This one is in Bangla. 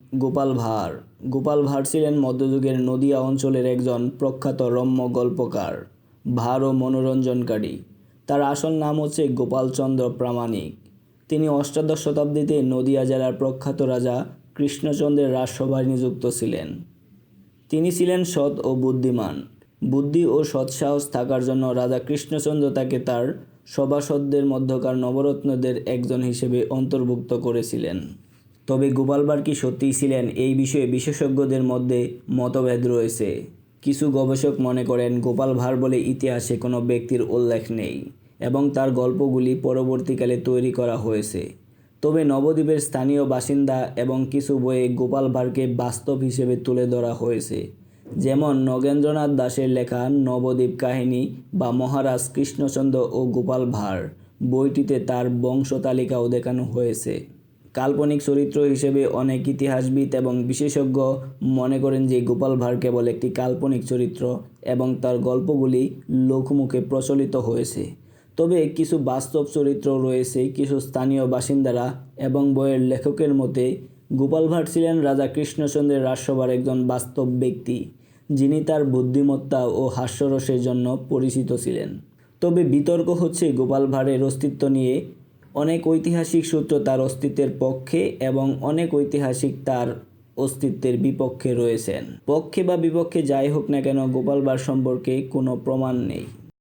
গোপাল ভাঁড়। গোপাল ভাঁড় ছিলেন মধ্যযুগের নদিয়া অঞ্চলের একজন প্রখ্যাত রম্য গল্পকার, ভাঁড় ও মনোরঞ্জনকারী। তার আসল নাম হচ্ছে গোপালচন্দ্র প্রামাণিক। তিনি অষ্টাদশ শতাব্দীতে নদিয়া জেলার প্রখ্যাত রাজা কৃষ্ণচন্দ্রের রাজসভায় নিযুক্ত ছিলেন। তিনি ছিলেন সৎ ও বুদ্ধিমান। বুদ্ধি ও সৎসাহস থাকার জন্য রাজা কৃষ্ণচন্দ্র তাকে তার সভাসদদের মধ্যকার নবরত্নদের একজন হিসেবে অন্তর্ভুক্ত করেছিলেন। তবে গোপাল ভাঁড় কি সত্যিই ছিলেন, এই বিষয়ে বিশেষজ্ঞদের মধ্যে মতভেদ রয়েছে। কিছু গবেষক মনে করেন গোপাল ভাঁড় বলে ইতিহাসে কোনো ব্যক্তির উল্লেখ নেই এবং তার গল্পগুলি পরবর্তীকালে তৈরি করা হয়েছে। তবে নবদ্বীপের স্থানীয় বাসিন্দা এবং কিছু বইয়ে গোপাল ভাঁড়কে বাস্তব হিসেবে তুলে ধরা হয়েছে, যেমন নগেন্দ্রনাথ দাশের লেখা নবদ্বীপ কাহিনী বা মহারাজ কৃষ্ণচন্দ্র ও গোপাল ভাঁড় বইটিতে তার বংশতালিকাও দেখানো হয়েছে। কাল্পনিক চরিত্র হিসেবে অনেক ইতিহাসবিদ এবং বিশেষজ্ঞ মনে করেন যে গোপাল ভাঁড় কেবল একটি কাল্পনিক চরিত্র এবং তার গল্পগুলি লোকমুখে প্রচলিত হয়েছে। তবে কিছু বাস্তব চরিত্র রয়েছে। কিছু স্থানীয় বাসিন্দারা এবং বইয়ের লেখকের মতে গোপাল ভাঁড় ছিলেন রাজা কৃষ্ণচন্দ্রের রাজসভার একজন বাস্তব ব্যক্তি, যিনি তার বুদ্ধিমত্তা ও হাস্যরসের জন্য পরিচিত ছিলেন। তবে বিতর্ক হচ্ছে গোপাল ভাঁড়ের অস্তিত্ব নিয়ে। অনেক ঐতিহাসিক সূত্র তার অস্তিত্বের পক্ষে এবং অনেক ঐতিহাসিক তার অস্তিত্বের বিপক্ষে রয়েছেন। পক্ষে বা বিপক্ষে যাই হোক না কেন, গোপাল ভাঁড় সম্পর্কে কোনো প্রমাণ নেই।